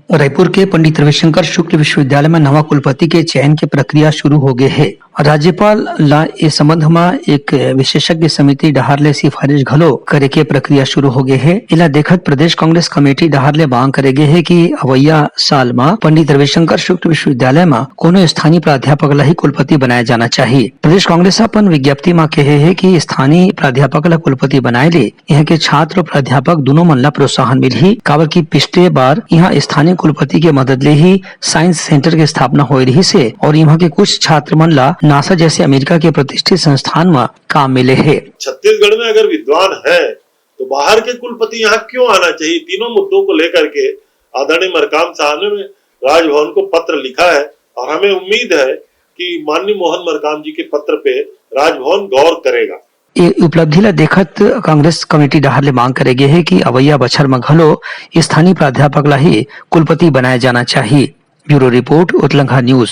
रायपुर के पंडित रविशंकर शुक्ल विश्वविद्यालय में नवा कुलपति के चयन की प्रक्रिया शुरू हो गई है। राज्यपाल ला इस संबंध में एक विशेषज्ञ समिति डहारले सिफारिश घलो करे के प्रक्रिया शुरू हो गई है। इला देखत प्रदेश कांग्रेस कमेटी डहारले मांग करे गे है कि अवैया साल में पंडित रविशंकर शुक्ल विश्वविद्यालय में कोनो स्थानीय प्राध्यापक ला ही कुलपति बनाया जाना चाहिए। प्रदेश कांग्रेस अपन विज्ञप्ति में कहे है कि स्थानीय प्राध्यापक ला कुलपति बनाए ले यहाँ के छात्र प्राध्यापक दोनों मन ला प्रोत्साहन मिली। काबर की पिछले बार यहाँ स्थानीय कुलपति के मदद ले ही साइंस सेंटर की स्थापना हो रही से और यहाँ के कुछ छात्र मन ला नासा जैसे अमेरिका के प्रतिष्ठित संस्थान में काम मिले है। छत्तीसगढ़ में अगर विद्वान है तो बाहर के कुलपति यहाँ क्यों आना चाहिए। तीनों मुद्दों को लेकर के आदरणीय मरकाम साहब ने राजभवन को पत्र लिखा है और हमें उम्मीद है कि माननीय मोहन मरकाम जी के पत्र पे राजभवन गौर करेगा। ये उपलब्धि ला देखत कांग्रेस कमेटी डहारले मांग करेगे है कि अवैया बछर में घलो स्थानीय प्राध्यापक ला ही कुलपति बनाया जाना चाहिए। Bureau report Uttalangha news.